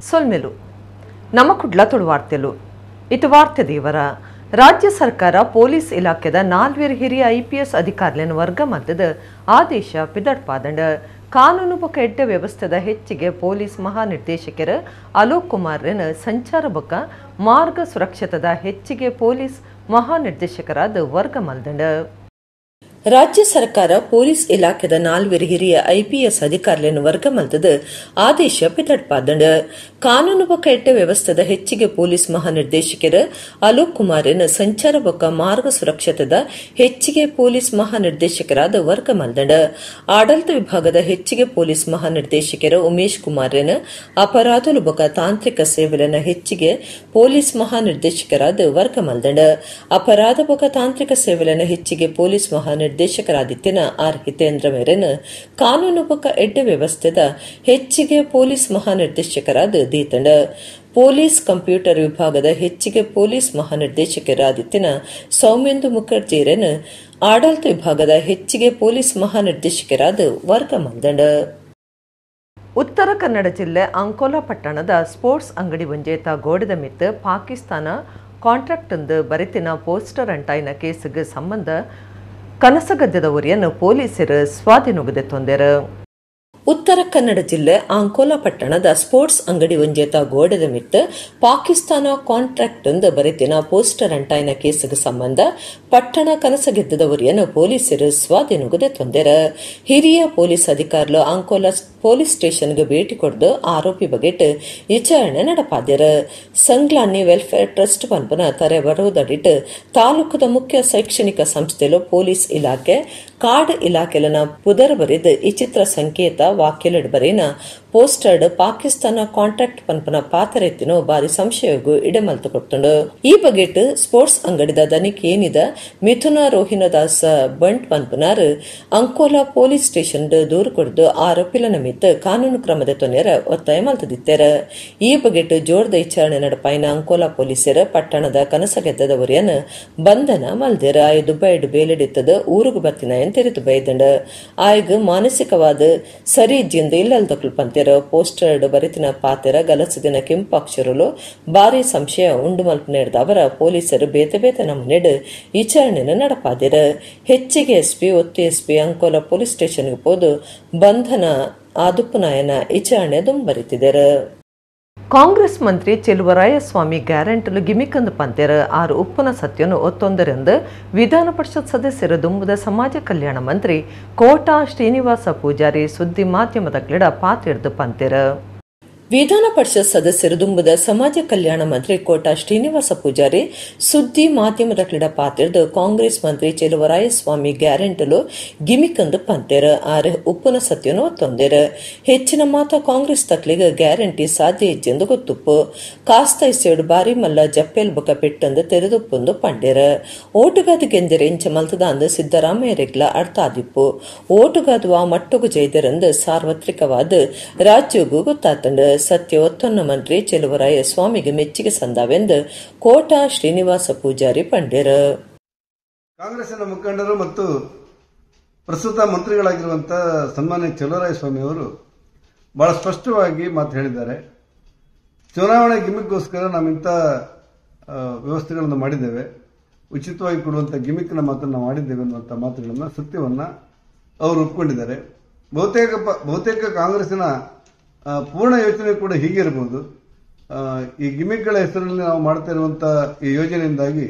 ಸೊಲ್ಮೆಲು ನಮ್ಮ ಕುಡ್ಲತೊಳು ವಾರ್ತೆಲು ಇತು ವಾರ್ತೆ ದೇವರ ರಾಜ್ಯ ಸರ್ಕಾರ ಪೊಲೀಸ್ ಇಲಾಖೆದ 4 ಹಿರಿಯ IPS ಅಧಿಕಾರಿಗಳನ್ನು ವರ್ಗ ಮಟ್ಟದ ಆದೇಶ ಪಿದಡ್ಪಾದಂಡ ಕಾನೂನು ಬೊಕ್ಕ ಎಡ್ಡೆ ವ್ಯವಸ್ಥೆದ ಹೆಚ್ಚಿಗೆ ಪೊಲೀಸ್ ಮಹಾನಿರ್ದೇಶಕರು ಅಲೋಕ್ ಕುಮಾರ್ರನ್ನು ಸಂಚಾರ ಬೊಕ್ಕ ಮಾರ್ಗ ಸುರಕ್ಷತೆದ ಹೆಚ್ಚಿಗೆ ಪೊಲೀಸ್ ಮಹಾನಿರ್ದೇಶಕರಾದ ವರ್ಗ ಮಲ್ದಂಡ ರಾಜ್ಯ ಸರ್ಕಾರ ಪೊಲೀಸ್ ಇಲಾಖೆದ 4 ಹಿರಿಯ IPS ಅಧಿಕಾರಿಗಳನ್ನು ವರ್ಗ ಮಲ್ತದ ಆದೇಶ ಪಿತಡ್ಪಾದಂಡ ಕಾನೂನು ಬೊಕ್ಕ ಎಡ್ಡೆ ವ್ಯವಸ್ಥೆದ ಹೆಚ್ಚಿಗೆ ಪೊಲೀಸ್ ಮಹಾನಿರ್ದೇಶಕರು ಅಲೋಕ್ ಕುಮಾರ್ರನ್ನು ಸಂಚಾರ ಬೊಕ್ಕ ಮಾರ್ಗ ಸುರಕ್ಷತೆದ ಹೆಚ್ಚಿಗೆ ಪೊಲೀಸ್ ಮಹಾನಿರ್ದೇಶಕರಾದ ವರ್ಗ ಮಲ್ದಂಡ ಆಡಳಿತ ವಿಭಾಗದ ಹೆಚ್ಚಿಗೆ ಪೊಲೀಸ್ ಮಹಾನಿರ್ದೇಶಕರು ಉಮೇಶ್ ಕುಮಾರ್ರನ್ನು ಅಪರಾಧಲು ಬೊಕ್ಕ ತಾಂತ್ರಿಕ ಸೇವೆಲನ ಹೆಚ್ಚಿಗೆ ಪೊಲೀಸ್ ಮಹಾನಿರ್ದೇಶಕರಾದ ವರ್ಗ ಮಲ್ದಂಡ ಅಪರಾಧ ಬೊಕ್ಕ ತಾಂತ್ರಿಕ ಸೇವೆಲನ ಹೆಚ್ಚಿಗೆ ಪೊಲೀಸ್ ನಿರ್ದೇಶಕರಾದಿತ್ಯನ ಆರ್ ಹಿತೇಂದ್ರ ಮೇರೆನ್ ಕಾನೂನು ಬೊಕ್ಕ ಎಡ್ಡೆ ವ್ಯವಸ್ಥೆದ ಹೆಚ್ಚಿಗೆ ಪೊಲೀಸ್ ಮಹಾನಿರ್ದೇಶಕರಾದ ದೀತಂಡ ಪೊಲೀಸ್ ಕಂಪ್ಯೂಟರ್ ವಿಭಾಗದ ಹೆಚ್ಚಿಗೆ ಪೊಲೀಸ್ ಮಹಾನಿರ್ದೇಶಕರಾದಿತ್ಯನ ಸೌಮ್ಯಂದು ಮುಖರ್ಜಿರನ್ ಆಡಳಿತ ವಿಭಾಗದ ಹೆಚ್ಚಿಗೆ ಪೊಲೀಸ್ ಮಹಾನಿರ್ದೇಶಕರಾದ ವರ್ಗ ಮಲ್ದಂಡ ಉತ್ತರ ಕನ್ನಡ ಜಿಲ್ಲೆ ಅಂಕೋಲಾ ಪಟ್ಟಣದ ಸ್ಪೋರ್ಟ್ಸ್ ಅಂಗಡಿ ಒಂಜೇತ ಗೋಡೆದ ಮಿತ್ತು ಪಾಕಿಸ್ತಾನ ಕಾಂಟ್ರಾಕ್ಟ್ ಎಂದು ಬರೆತಿನ ಪೋಸ್ಟರ್ ಅಂಟಾಯಿನ ಕೇಸಿಗೆ ಸಂಬಂಧ ಕನಸಗದ್ದೆದವರಿಯನ್ನು ಪೊಲೀಸರು ಸ್ವಾಧೀನಗೊದೆ ತೊಂದರೆ ಉತ್ತರ ಕನ್ನಡ ಜಿಲ್ಲೆ ಅಂಕೋಲಾ ಪಟ್ಟಣದ ಸ್ಪೋರ್ಟ್ಸ್ ಅಂಗಡಿ ಒಂಜೇತ ಗೋಡೆದ ಮಿತ್ತು ಪಾಕಿಸ್ತಾನ ಕಾಂಟ್ರಾಕ್ಟ್ ಎಂದು ಬರೆತಿನ ಪೋಸ್ಟರ್ ಅಂಟಾಯಿನ ಕೇಸಿಗೆ ಸಂಬಂಧ ಪಟ್ಟಣ ಕನಸಗೆದ್ದದವರಿಯನ್ನು ಪೊಲೀಸರು ಸ್ವಾಧೀನಗೊದೆ ತೊಂದರೆ ಹಿರಿಯ ಪೊಲೀಸ್ ಅಧಿಕಾರಿಗಳು ಅಂಕೋಲಾ ಪೊಲೀಸ್ ಸ್ಟೇಷನ್ಗೆ ಭೇಟಿ ಕೊಡ್ದು ಆರೋಪಿ ಬಗೆಟ್ ವಿಚಾರಣೆ ನಡಪಾದ್ಯರ ಸಂಗ್ಲಾನಿ ವೆಲ್ಫೇರ್ ಟ್ರಸ್ಟ್ ಪಂಪನ ತರೆ ಬರುವುದಡಿಟ್ಟು ತಾಲೂಕದ ಮುಖ್ಯ ಶೈಕ್ಷಣಿಕ ಸಂಸ್ಥೆಲು ಪೊಲೀಸ್ ಇಲಾಖೆ ಕಾರ್ಡ್ ಇಲಾಖೆಲನ ಪುದರ್ ಬರೆದು ಈ ಚಿತ್ರ ಸಂಕೇತ ವಾಕ್ಯಲಡ್ ಬರೀನ ಪೋಸ್ಟರ್ಡ್ ಪಾಕಿಸ್ತಾನ ಕಾಂಟ್ರಾಕ್ಟ್ ಪಂಪನ ಪಾತರೆತ್ತಿನೋ ಬಾರಿ ಸಂಶಯಗೂ ಇಡಮಲ್ತು ಕೊಟ್ಟುಂಡು ಈ ಬಗೆಟ್ ಸ್ಪೋರ್ಟ್ಸ್ ಅಂಗಡಿದ ದನಿಕ್ ಏನಿದ ಮಿಥುನ ರೋಹಿಣದಾಸ ಬಂಟ್ ಪಂಪನಾರ್ ಅಂಕೋಲಾ ಪೊಲೀಸ್ ಸ್ಟೇಷನ್ ದೂರು ಕೊಡ್ದು ಆರೋಪಿಲನ ಮಿತ್ ಕಾನೂನು ಕ್ರಮದ ತೊಂದರೆ ಒತ್ತಾಯ ಮಲ್ತದಿತ್ತರ ಈ ಬಗೆಟ್ ಜೋರ್ದ ವಿಚಾರಣೆ ನಡಪಾಯಿನ ಅಂಕೋಲಾ ಪೊಲೀಸರ ಪಟ್ಟಣದ ಕನಸಗೆದ್ದದವರಿಯನ್ನು ಬಂಧನ ಮಲ್ದೇರ ಆಯ್ ದುಬೈಡ್ ಬೇಲೆಡಿತ್ತದ ಊರುಗು ಬತ್ತಿನ ಎಂತೆರಿತು ಬೈದಂಡ ಆಯ್ಗ ಮಾನಸಿಕವಾದ ಸರಿ ಇಜ್ಜಿಂದ ಇಲ್ಲಲ್ದಕ್ಲು ಪಂತೆ ಪೋಸ್ಟರ್ಡ್ ಬರೆತಿನ ಪಾತೆರ ಗಲಸದಿನ ಕೆಂಪಾಕ್ಷರಲು ಭಾರಿ ಸಂಶಯ ಉಂಡು ಮಲ್ಪ ನಡೆದ ಅವರ ಪೊಲೀಸರು ಬೇತೆ ಬೇತೆ ನಮ್ಮನೆಡು ವಿಚಾರಣೆಯನ್ನು ನಡಪಾದಿರ ಹೆಚ್ಚಿಗೆ SP ಒತ್ತಿ SP ಅಂಕೋಲಾ ಪೊಲೀಸ್ ಸ್ಟೇಷನ್ಗೆ ಹೋದು ಬಂಧನ ಆದುಪ್ಪನಾಯನ ವಿಚಾರಣೆ ದುಂಬರಿತಿದ್ದಾರೆ ಕಾಂಗ್ರೆಸ್ ಮಂತ್ರಿ ಚೆಲುವರಾಯಸ್ವಾಮಿ ಗ್ಯಾರಂಟಲು ಗಿಮಿಕಂದು ಪಂತೆರ ಆರು ಉಪ್ಪನ ಸತ್ಯನು ಒತ್ತೊಂದರೆಂದು ವಿಧಾನ ಪರಿಷತ್ ಸದಸ್ಯರ ದುಂಬುದ ಸಮಾಜ ಕಲ್ಯಾಣ ಮಂತ್ರಿ ಕೋಟಾ ಶ್ರೀನಿವಾಸ ಪೂಜಾರಿ ಸುದ್ದಿ ಮಾಧ್ಯಮದ ಕ್ರೀಡ ಪಾತ್ರೆರ್ದು ಪಂತೆರ ವಿಧಾನ ಪರಿಷತ್ ಸದಸ್ಯರು ದುಂಬುದ ಸಮಾಜ ಕಲ್ಯಾಣ ಮಂತ್ರಿ ಕೋಟಾ ಶ್ರೀನಿವಾಸ ಪೂಜಾರಿ ಸುದ್ದಿ ಮಾಧ್ಯಮದ ಕ್ರೀಡಾ ಪಾತ್ರೆರ್ದು ಕಾಂಗ್ರೆಸ್ ಮಂತ್ರಿ ಚೆಲುವರಾಯಸ್ವಾಮಿ ಗ್ಯಾರಂಟಲು ಗಿಮಿಕಂದು ಪಂತೆರ ಆರು ಉಪ್ಪನ ಸತ್ಯನು ಒತ್ತೊಂದೆರ ಹೆಚ್ಚಿನ ಮಾತ ಕಾಂಗ್ರೆಸ್ ತಕ್ಲಿಗ ಗ್ಯಾರಂಟಿ ಸಾಧ್ಯ ಇಜ್ಜೆಂದು ಗೊತ್ತುಪ್ಪು ಕಾಸ್ತೈಸೇಡು ಬಾರಿ ಮಲ್ಲ ಜಪ್ಪೆಲ್ ಬೊಕ ಪೆಟ್ಟಂದು ತೆರೆದುಪ್ಪೊಂದು ಪಂಡೆರ ಓಟುಗಾದ ಗೆಂದೆರೆ ಇಂಚ ಮಲ್ತದ ಅಂದು ಸಿದ್ದರಾಮಯ್ಯ ರೆಗ್ಲ ಅರ್ಥಾದಿಪ್ಪು ಓಟುಗಾದುವ ಮಟ್ಟುಗು ಜೈದರಂದು ಸಾರ್ವತ್ರಿಕವಾದ ರಾಜ್ಯಗೂ ಗೊತ್ತಾತಂಡ ಸತ್ಯ ಒತ್ತೊನ್ನ ಮಂತ್ರಿ ಚೆಲುವರಾಯ ಸ್ವಾಮಿಗೆ ಮೆಚ್ಚುಗೆ ಸಂದಾವೆಂದು ಕೋಟಾ ಶ್ರೀನಿವಾಸ ಪೂಜಾರಿ ಪಂಡ್ಯರ ಕಾಂಗ್ರೆಸ್ಸಿನ ಮುಖಂಡರು ಮತ್ತು ಪ್ರಸ್ತುತ ಮಂತ್ರಿಗಳಾಗಿರುವಂತಹ ಸನ್ಮಾನ್ಯ ಚೆಲುವರಾಯ ಸ್ವಾಮಿ ಅವರು ಬಹಳ ಸ್ಪಷ್ಟವಾಗಿ ಮಾತು ಹೇಳಿದ್ದಾರೆ. ಚುನಾವಣೆ ಗಿಮಿಕ್ಗೋಸ್ಕರ ನಾವಿಂತ ವ್ಯವಸ್ಥೆಗಳನ್ನು ಮಾಡಿದ್ದೇವೆ, ಉಚಿತವಾಗಿ ಕೊಡುವಂಥ ಗಿಮಿಕ್ನ ಮಾತನ್ನು ನಾವು ಮಾಡಿದ್ದೇವೆ ಅನ್ನುವಂಥ ಮಾತುಗಳನ್ನು ಸತ್ಯವನ್ನ ಅವರು ಒಪ್ಪಿಕೊಂಡಿದ್ದಾರೆ. ಬಹುತೇಕ ಕಾಂಗ್ರೆಸ್ಸಿನ ಪೂರ್ಣ ಯೋಜನೆ ಕೂಡ ಹೀಗೆ ಇರಬಹುದು. ಈ ಗಿಮಿಕ್ಗಳ ಹೆಸರಲ್ಲಿ ನಾವು ಮಾಡ್ತಾ ಇರುವಂತಹ ಈ ಯೋಜನೆಯಿಂದಾಗಿ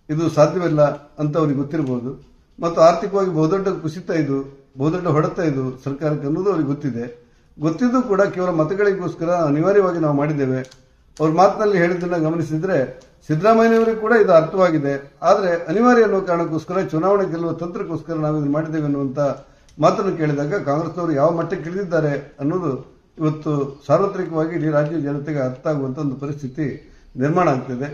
ಇದು ಸಾಧ್ಯವಿಲ್ಲ ಅಂತ ಅವ್ರಿಗೆ ಗೊತ್ತಿರಬಹುದು ಮತ್ತು ಆರ್ಥಿಕವಾಗಿ ಬಹುದೊಡ್ಡ ಕುಸಿತ ಇದು, ಬಹುದೊಡ್ಡ ಹೊಡೆತ ಇದು ಸರ್ಕಾರಕ್ಕೆ ಅನ್ನೋದು ಅವ್ರಿಗೆ ಗೊತ್ತಿದೆ. ಗೊತ್ತಿದ್ದು ಕೂಡ ಕೇವಲ ಮತಗಳಿಗೋಸ್ಕರ ಅನಿವಾರ್ಯವಾಗಿ ನಾವು ಮಾಡಿದ್ದೇವೆ. ಅವ್ರ ಮಾತಿನಲ್ಲಿ ಹೇಳಿದ್ದನ್ನ ಗಮನಿಸಿದ್ರೆ ಸಿದ್ದರಾಮಯ್ಯನವರಿಗೆ ಕೂಡ ಇದು ಅರ್ಥವಾಗಿದೆ. ಆದರೆ ಅನಿವಾರ್ಯ ಅನ್ನೋ ಕಾರಣಕ್ಕೋಸ್ಕರ ಚುನಾವಣೆ ಗೆಲ್ಲುವ ತಂತ್ರಕ್ಕೋಸ್ಕರ ನಾವು ಇದನ್ನು ಮಾಡಿದ್ದೇವೆ ಅನ್ನುವಂತ ಮಾತನ್ನು ಕೇಳಿದಾಗ ಕಾಂಗ್ರೆಸ್ನವರು ಯಾವ ಮಟ್ಟಕ್ಕೆ ಇಳಿದಿದ್ದಾರೆ ಅನ್ನೋದು ಇವತ್ತು ಸಾರ್ವತ್ರಿಕವಾಗಿ ಇಡೀ ರಾಜ್ಯ ಜನತೆಗೆ ಅರ್ಥ ಆಗುವಂತ ಒಂದು ಪರಿಸ್ಥಿತಿ ನಿರ್ಮಾಣ ಆಗ್ತಿದೆ.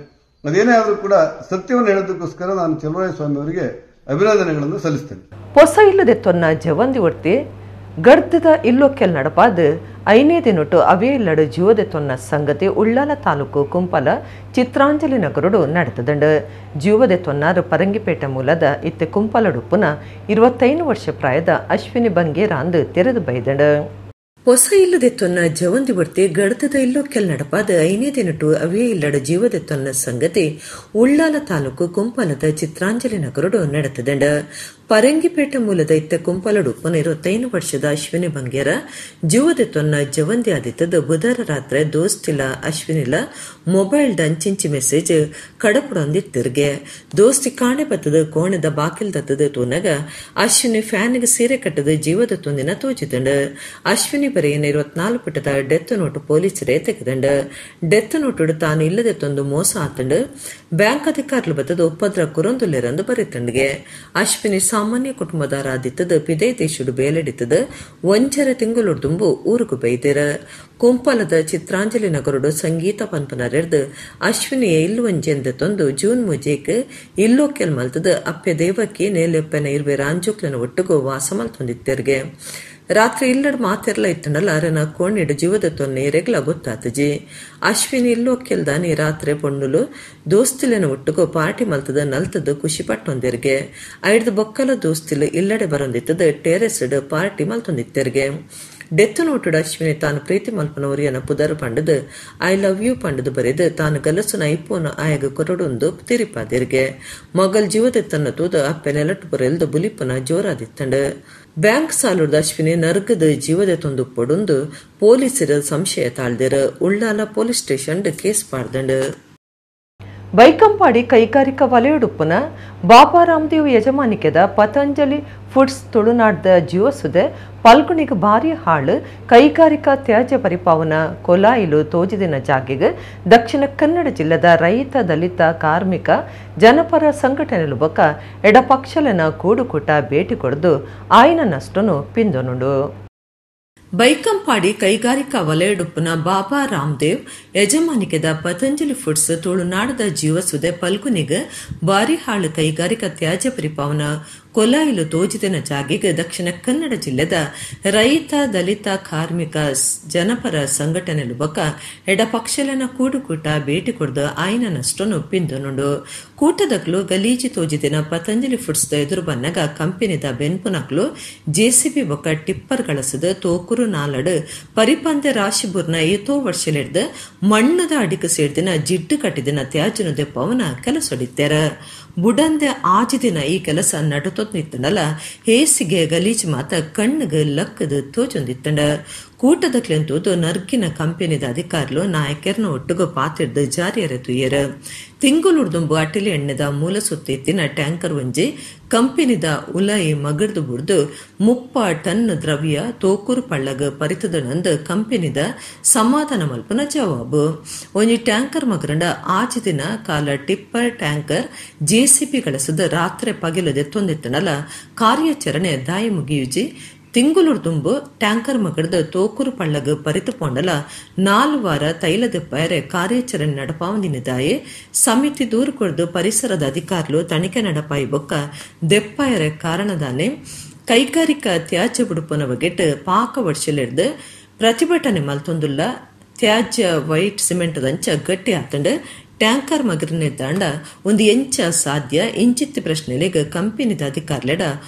ಅದೇನೇ ಆದರೂ ಕೂಡ ಸತ್ಯವನ್ನು ಹೇಳೋದಕ್ಕೋಸ್ಕರ ನಾನು ಚೆಲುವರಾಯ ಸ್ವಾಮಿ ಅವರಿಗೆ ಅಭಿನಂದನೆಗಳನ್ನು ಸಲ್ಲಿಸ್ತೇನೆ. ಹೊಸ ಇಲ್ಲದೆ ತೊನ್ನ ಜವಂದಿ ಒಡ್ತಿ ಗಡ್ದದ ಇಲ್ಲೊಕ್ಕೆಲ್ ನಡಪಾದ ಐನೇ ದಿನೊಟ್ಟು ಅವೇ ಇಲ್ಲಡು ಜೀವದೆ ತೊನ್ನ ಸಂಗತಿ ಉಳ್ಳಾಲ ತಾಲೂಕು ಕುಂಪಲ ಚಿತ್ರಾಂಜಲಿ ನಗರಡು ನಡೆತದಂಡು ಜೀವದೆ ತೊನ್ನಾರು ಪರಂಗಿಪೇಟೆ ಮೂಲದ ಇತ್ತೆ ಕುಂಪಲಡುಪ್ಪುನ 25 ವರ್ಷ ಪ್ರಾಯದ ಅಶ್ವಿನಿ ಬಂಗೇರ ಅಂದು ತೆರೆದು ಬೈದಂಡು ಹೊಸ ಇಲ್ಲದೆತ್ತೊನ್ನ ಜವಂದಿ ಬರ್ತಿ ಗಡತದ ಇಲ್ಲೋ ಕೆಲ್ ನಡಪಾದ ಐನೇ ದಿನಟು ಅವೇ ಇಲ್ಲಡ ಜೀವದೆತ್ತೊನ್ನ ಸಂಗತಿ ಉಳ್ಳಾಲ ತಾಲೂಕು ಕುಂಪಾಲದ ಚಿತ್ರಾಂಜಲಿ ನಗರಡು ನಡೆತದಂಡ ಪರಂಗಿಪೇಟೆ ಮೂಲದ ಇತ್ತ ಕುಂಪಾಲಡು 25 ವರ್ಷದ ಅಶ್ವಿನಿ ಬಂಗ್ಯಾರ ಜೀವದೆತ್ತೊನ್ನ ಜವಂದಿ ಆದಿತ್ತದ ಬುಧವಾರ ರಾತ್ರಿ ದೋಸ್ತಿಲ ಅಶ್ವಿನಿಲ ಮೊಬೈಲ್ ಅಂಚಿಂಚಿ ಮೆಸೇಜ್ ಕಡಪಡೊಂದಿತ್ತಿರ್ಗೆ ದೋಸ್ತಿ ಕಾಣೆ ಬತ್ತದ ಕೋಣದ ಬಾಕಿಲ್ ದತ್ತದ ತೂನಗ ಅಶ್ವಿನಿ ಫ್ಯಾನ್ಗೆ ಸೀರೆ ಕಟ್ಟದ ಜೀವದತ್ತೊಂದಿನ ತೋಚಿದಂಡ ಅಶ್ವಿನಿ ಬರೆಯನ 24 ಪುಟದ ಡೆತ್ ನೋಟ್ ಪೊಲೀಸರೇ ತೆಗೆದಂಡ ಡೆತ್ ನೋಟ್ ತಾನು ಇಲ್ಲದೆತ್ತೊಂದು ಮೋಸ ಆತಂಡು ಬ್ಯಾಂಕ್ ಅಧಿಕಾರುలు ಬತ್ತದ ಉಪದ್ರ ಕುರೊಂದುಲ್ಲೆರಂದು ಬರೆತಂಡ್ಗೆ ಅಶ್ವಿನಿ ಸಾಮಾನ್ಯ ಕುಟುಂಬದಾರ ಆದಿತ್ತದ ಪಿದೈ ದೇಶುಡು ಬೇಲೆಡಿತದ ಒಂಚರ ತಿಂಗಳು ತುಂಬು ಊರುಗು ಬೈದೇರ ಕುಂಪಾಲದ ಚಿತ್ರಾಂಜಲಿ ನಗರುಡು ಸಂಗೀತ ಪನ್ಪನರೆರ್ದು ಅಶ್ವಿನಿಯ ಇಲ್ಲುವಂಜೆಂದ ತೊಂದು ಜೂನ್ ಮುಜೇಕ್ ಇಲ್ಲೋಕೆಲ್ ಮಲ್ತದ ಅಪ್ಪೆ ದೇವಕ್ಕೆ ನೇಲೆಪ್ಪೆನ ಇರುವೆ ರಾಂಜೋಕ್ಲನ ಒಟ್ಟುಗು ವಾಸ ಮಲ್ತೊಂದಿತ್ತೆರ್ಗೆ ರಾತ್ರಿ ಇಲ್ಲಡ್ ಮಾತೆರ್ಲ ಇತ್ತನಲ್ಲ ಅರನ ಕೋಣಿಡು ಜೀವದ ತೊನ್ನೆ ರೆಗ್ಲ ಗೊತ್ತಾತಜಿ ಅಶ್ವಿನಿ ಇಲ್ಲೋಕ್ಕೆಲ್ದಾನಿ ರಾತ್ರಿ ಪೊಣ್ಣುಲು ದೋಸ್ತಿಲೆನ ಒಟ್ಟುಗೋ ಪಾರ್ಟಿ ಮಲ್ತದ ನಲ್ತದ ಖುಷಿ ಪಟ್ಟೊಂದಿರ್ಗೆ ಐಡ್ದು ಬೊಕ್ಕಲ ದೋಸ್ತಿಲು ಇಲ್ಲಡೆ ಬರೊಂದಿತ್ತದ ಟೆರೆಸ್ಡ್ ಪಾರ್ಟಿ ಮಲ್ತೊಂದಿತ್ತೆರ್ಗೆ ಡೆತ್ ನೋಟುಡು ಅಶ್ವಿನಿ ತಾನು ಪ್ರೀತಿ ಮಲ್ಪನವರಿಯನ ಪುದರ್ ಪಂಡದು ಐ ಲವ್ ಯು ಪಂಡದು ಬರೆದು ತಾನು ಗಲಸುನ ಐಪೋನ ಆಯಗ ಕೊರಡೊಂದು ತಿರಿಪಾದಿರ್ಗೆ ಮಗಲ್ ಜೀವದೆತ್ತನ್ನ ತೂದ ಅಪ್ಪೆ ನೆಲಟ್ಟು ಬರೆಲ್ದು ಬುಲಿಪನ ಜೋರಾದಿತ್ತಂಡು ಬ್ಯಾಂಕ್ ಸಾಲುರ್ದ ಅಶ್ವಿನಿ ನರ್ಗದ ಜೀವದೆತ್ತೊಂದು ಪೊಡೊಂದು ಪೊಲೀಸರ ಸಂಶಯ ತಾಳ್ದಿರ ಉಳ್ಳಾಲ ಪೊಲೀಸ್ ಸ್ಟೇಷನ್ ಕೇಸ್ ಪಾಡ್ದಂಡು ಬೈಕಂಪಾಡಿ ಕೈಗಾರಿಕಾ ವಲಯಡುಪ್ಪನ ಬಾಬಾ ರಾಮದೇವ್ ಯಜಮಾನಿಕೆದ ಪತಂಜಲಿ ಫುಡ್ಸ್ ತುಳುನಾಡ್ದ ಜೀವಸುದೆ ಪಲ್ಗುಣಿಗೆ ಭಾರಿ ಹಾಳು ಕೈಗಾರಿಕಾ ತ್ಯಾಜ್ಯ ಪರಿಪಾವನ ಕೊಲಾಯಿಲು ತೋಜಿದಿನ ಜಾಗೆಗೆ ದಕ್ಷಿಣ ಕನ್ನಡ ಜಿಲ್ಲೆದ ರೈತ ದಲಿತ ಕಾರ್ಮಿಕ ಜನಪರ ಸಂಘಟನೆಲು ಬೊಕ ಎಡಪಕ್ಷಲನ ಕೂಡುಕೂಟ ಭೇಟಿ ಕೊಡದು ಆಯ್ನ ನಷ್ಟನು ಪಿಂದೊನುಂಡು ಬೈಕಂಪಾಡಿ ಕೈಗಾರಿಕಾ ವಲಯಡುಪ್ಪನ ಬಾಬಾ ರಾಮದೇವ್ ಯಜಮಾನಿಕೆದ ಪತಂಜಲಿ ಫುಡ್ಸ್ ತುಳುನಾಡದ ಜೀವಸುದೆ ಪಲ್ಗುನಿಗೆ ಭಾರಿ ಹಾಳು ಕೈಗಾರಿಕಾ ತ್ಯಾಜ್ಯ ಪರಿಪಾವನ ಕೊಲಾಯಿಲು ತೋಜಿದಿನ ಜಾಗೆಗೆ ದಕ್ಷಿಣ ಕನ್ನಡ ಜಿಲ್ಲೆದ ರೈತ ದಲಿತ ಕಾರ್ಮಿಕ ಜನಪರ ಸಂಘಟನೆಲು ಬೊಕ ಎಡಪಕ್ಷಲನ ಕೂಡುಕೂಟ ಭೇಟಿ ಕೊಡ್ದು ಆಯ್ನ ನಷ್ಟನು ಪಿಂದೊನುಂಡು ಕೂಟದಕ್ಲು ಗಲೀಜಿ ತೋಜಿದಿನ ಪತಂಜಲಿ ಫುಡ್ಸ್ ಎದುರು ಬನ್ನಗ ಕಂಪನಿದ ಬೆನ್ಪುನಕ್ಲು ಜೆಸಿಬಿ ಬೊಕ ಟಿಪ್ಪರ್ ಗಳಸದ ತೋಕುರು ನಾಲಡು ಪರಿಪಂದೆ ರಾಶಿಬುರ್ನ ಏತೋ ವರ್ಷಲೆಡ್ದು ಮಣ್ಣದ ಅಡಿಕ ಸೇಡ್ದಿನ ಜಿಡ್ಡು ಕಟ್ಟಿದಿನ ತ್ಯಾಜ್ಯನು ದೆಪ್ಪವನ ಕೆಲಸೊಡಿತ್ತೆರ ಬುಡಂದೆ ಆಜಿದಿನ ಈ ಕೆಲಸ ನಡುತ್ತೊತ್ ನಿತ್ತನಲ್ಲ ಹೇಸಿಗೆ ಗಲೀಜ್ ಮಾತ ಕಣ್ಣಿಗೆ ಲಕ್ಕದ ತೋಚೊಂದಿತ್ತಂಡ ಕೂಟದಕ್ಲೆಂತೂದು ನರ್ಗಿನ ಕಂಪನಿದ ಅಧಿಕಾರುಲು ನಾಯಕರ್ನ ಒಟ್ಟುಗು ಪಾತಿರ್ದು ಜಾರಿಯರೆ ತುಯ್ಯರ ತಿಂಗುಲುಡ್ದುಂಬು ಅಟಿಲಿ ಎಣ್ಣೆದ ಮೂಲ ಸುತ್ತಿತ್ತಿನ ಟ್ಯಾಂಕರ್ ಒಂಜಿ ಕಂಪನಿದ ಉಲಾಯಿ ಮಗಡ್ದು ಬುಡ್ದು 30 ಟನ್ ದ್ರವ್ಯ ತೋಕೂರು ಪಳ್ಳಗ ಪರಿತದನಂದು ಕಂಪನಿದ ಸಮಾಧಾನ ಮಲ್ಪನ ಜವಾಬು ಒಂಜಿ ಟ್ಯಾಂಕರ್ ಮಗರಂಡ ಆಚಿದಿನ ಕಾಲ ಟಿಪ್ಪರ್ ಟ್ಯಾಂಕರ್ ಜೆಸಿಬಿ ಗಳಸದ ರಾತ್ರಿ ಪಗಿಲದೆ ತೊಂದಿತ್ತನಲ್ಲ ಕಾರ್ಯಾಚರಣೆ ದಾಯಿ ಮುಗಿಯುಜಿ ತಿಂಗುಲುರ್ ತುಂಬು ಟ್ಯಾಂಕರ್ ಮಗಡ್ದ ತೋಕೂರು ಪಳ್ಳಗ ಪರಿತು ಪೊಂಡಲ 4 ವಾರ ತೈಲದ ಪೈರೆ ಕಾರ್ಯಾಚರಣೆ ನಡಪಾವಂದಿನಿದಾಯೆ ಸಮಿತಿ ದೂರು ಕೊಡ್ದು ಪರಿಸರದ ಅಧಿಕಾರುಲು ತನಿಖೆ ನಡಪಾಯಿ ಬೊಕ್ಕ ದೆಪ್ಪಾಯರೆ ಕಾರಣದಾನೆ ಕೈಗಾರಿಕಾ ತ್ಯಾಜ್ಯ ಬುಡುಪನ ಬಗೆಟ್ ಪಾಕ ವರ್ಷಲೆಡ್ದು ಪ್ರತಿಭಟನೆ ಮಲ್ತೊಂದುಲ್ಲ ತ್ಯಾಜ್ಯ ವೈಟ್ ಸಿಮೆಂಟ್ ದಂಚ ಗಟ್ಟಿ ಆತಂಡು ಟ್ಯಾಂಕರ್ ಮಗರನೆ ದಾಂಡ ಒಂದು ಎಂಚ ಸಾಧ್ಯ ಇಂಚಿತ್ತಿ ಪ್ರಶ್ನೆಲೆಗ ಕಂಪನಿದ ಅಧಿಕಾರ್ಲೆಡ